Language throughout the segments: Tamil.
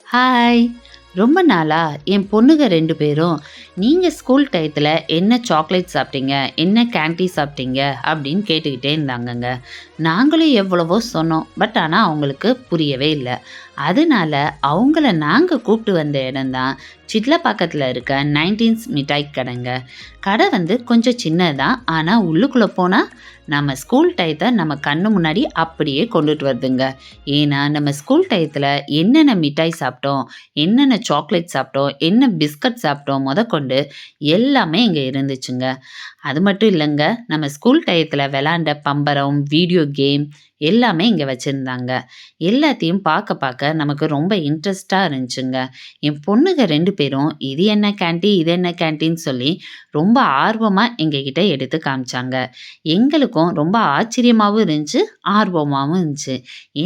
ஹாய்! ரொம்ப நாளா என் பொண்ணுங்க 2 பேரும், "நீங்க ஸ்கூல் டயத்துல என்ன சாக்லேட் சாப்பிட்டீங்க? என்ன கேண்டி சாப்பிட்டீங்க?" அப்படின்னு கேட்டுக்கிட்டே இருந்தாங்கங்க. நாங்களும் எவ்வளவோ சொன்னோம். பட் ஆனா அவங்களுக்கு புரியவே இல்ல. அதனால அவங்கள நாங்க கூப்பிட்டு வந்த இடம் தான் சிட்லப்பாக்கத்துல இருக்க 19ஸ் மிட்டாய் கடைங்க. கடை வந்து கொஞ்சம் சின்னதுதான். ஆனா உள்ளுக்குள்ள போனா நம்ம ஸ்கூல் டயத்த நம்ம கண்ணு முன்னாடி அப்படியே கொண்டுட்டு வருதுங்க. ஏன்னா நம்ம ஸ்கூல் டயத்துல என்னென்ன மிட்டாய் சாப்பிட்டோம், என்னென்ன சாக்லேட் சாப்பிட்டோம், என்ன பிஸ்கட் சாப்பிட்டோம் மொதற்கொண்டு எல்லாமே இங்க இருந்துச்சுங்க. அது மட்டும் இல்லங்க, நம்ம ஸ்கூல் டயத்துல விளையாண்ட பம்பரம், வீடியோ கேம் எல்லாமே இங்க வச்சிருந்தாங்க. எல்லாத்தையும் பார்க்க பார்க்க நமக்கு ரொம்ப இன்ட்ரெஸ்ட்டா இருந்துச்சுங்க. என் பொண்ணுங்க 2 பேரும் இது என்ன கேண்டி, இது என்ன கேண்டின்னு சொல்லி ரொம்ப ஆர்வமா எங்ககிட்ட எடுத்து காமிச்சாங்க. எங்களுக்கும் ரொம்ப ஆச்சரியமாவும் இருந்துச்சு, ஆர்வமாவும் இருந்துச்சு.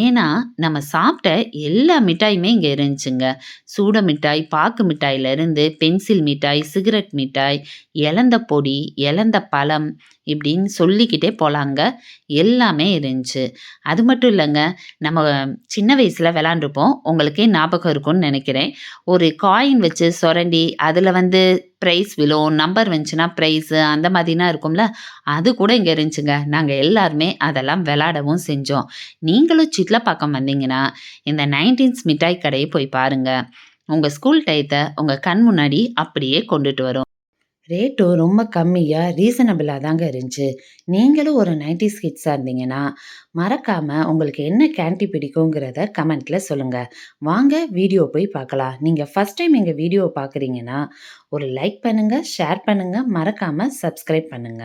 ஏன்னா, நம்ம சாப்பிட்ட எல்லா மிட்டாயுமே இங்க இருந்துச்சுங்க. சூட மிட்டாய், பாக்கு மிட்டாய்லருந்து பென்சில் மிட்டாய், சிகரெட் மிட்டாய், எலந்த பொடி, எலந்த பழம் இப்படின்னு சொல்லிக்கிட்டே போலாங்க. எல்லாமே இருந்துச்சு. அது மட்டும் இல்லங்க, நம்ம சின்ன வயசுல விளையாண்டுருப்போம். உங்களுக்கே ஞாபகம் இருக்கும்னு நெனைக்கிறேன். ஒரு காயின் வச்சு சொரண்டி, அதில வந்து பிரைஸ் விழும். நம்பர் வந்துச்சுன்னா பிரைஸு அந்த மாதிரிலாம் இருக்கும்ல, அது கூட இங்க இருந்துச்சுங்க. நாங்க எல்லாருமே அதெல்லாம் விளையாடவும் செஞ்சோம். நீங்களும் சிட்லப்பாக்கம் வந்தீங்கன்னா, இந்த 19ஸ் மிட்டாய் கடைய போய் பாருங்க. உங்க ஸ்கூல் டயத்த உங்க கண் முன்னாடி அப்படியே கொண்டுட்டு வரும். ரேட்டும் ரொம்ப கம்மியா, ரீசனபிளா தாங்க இருந்துச்சு. நீங்களும் ஒரு 90ஸ் கிட்ஸா இருந்தீங்கன்னா, மறக்காம உங்களுக்கு என்ன கேண்டி பிடிக்குங்கிறத கமெண்ட்ல சொல்லுங்க. வாங்க வீடியோ போய் பார்க்கலாம். நீங்க ஃபர்ஸ்ட் டைம் எங்க வீடியோ பார்க்குறீங்கன்னா, ஒரு லைக் பண்ணுங்க, ஷேர் பண்ணுங்க, மறக்காம சப்ஸ்கிரைப் பண்ணுங்க.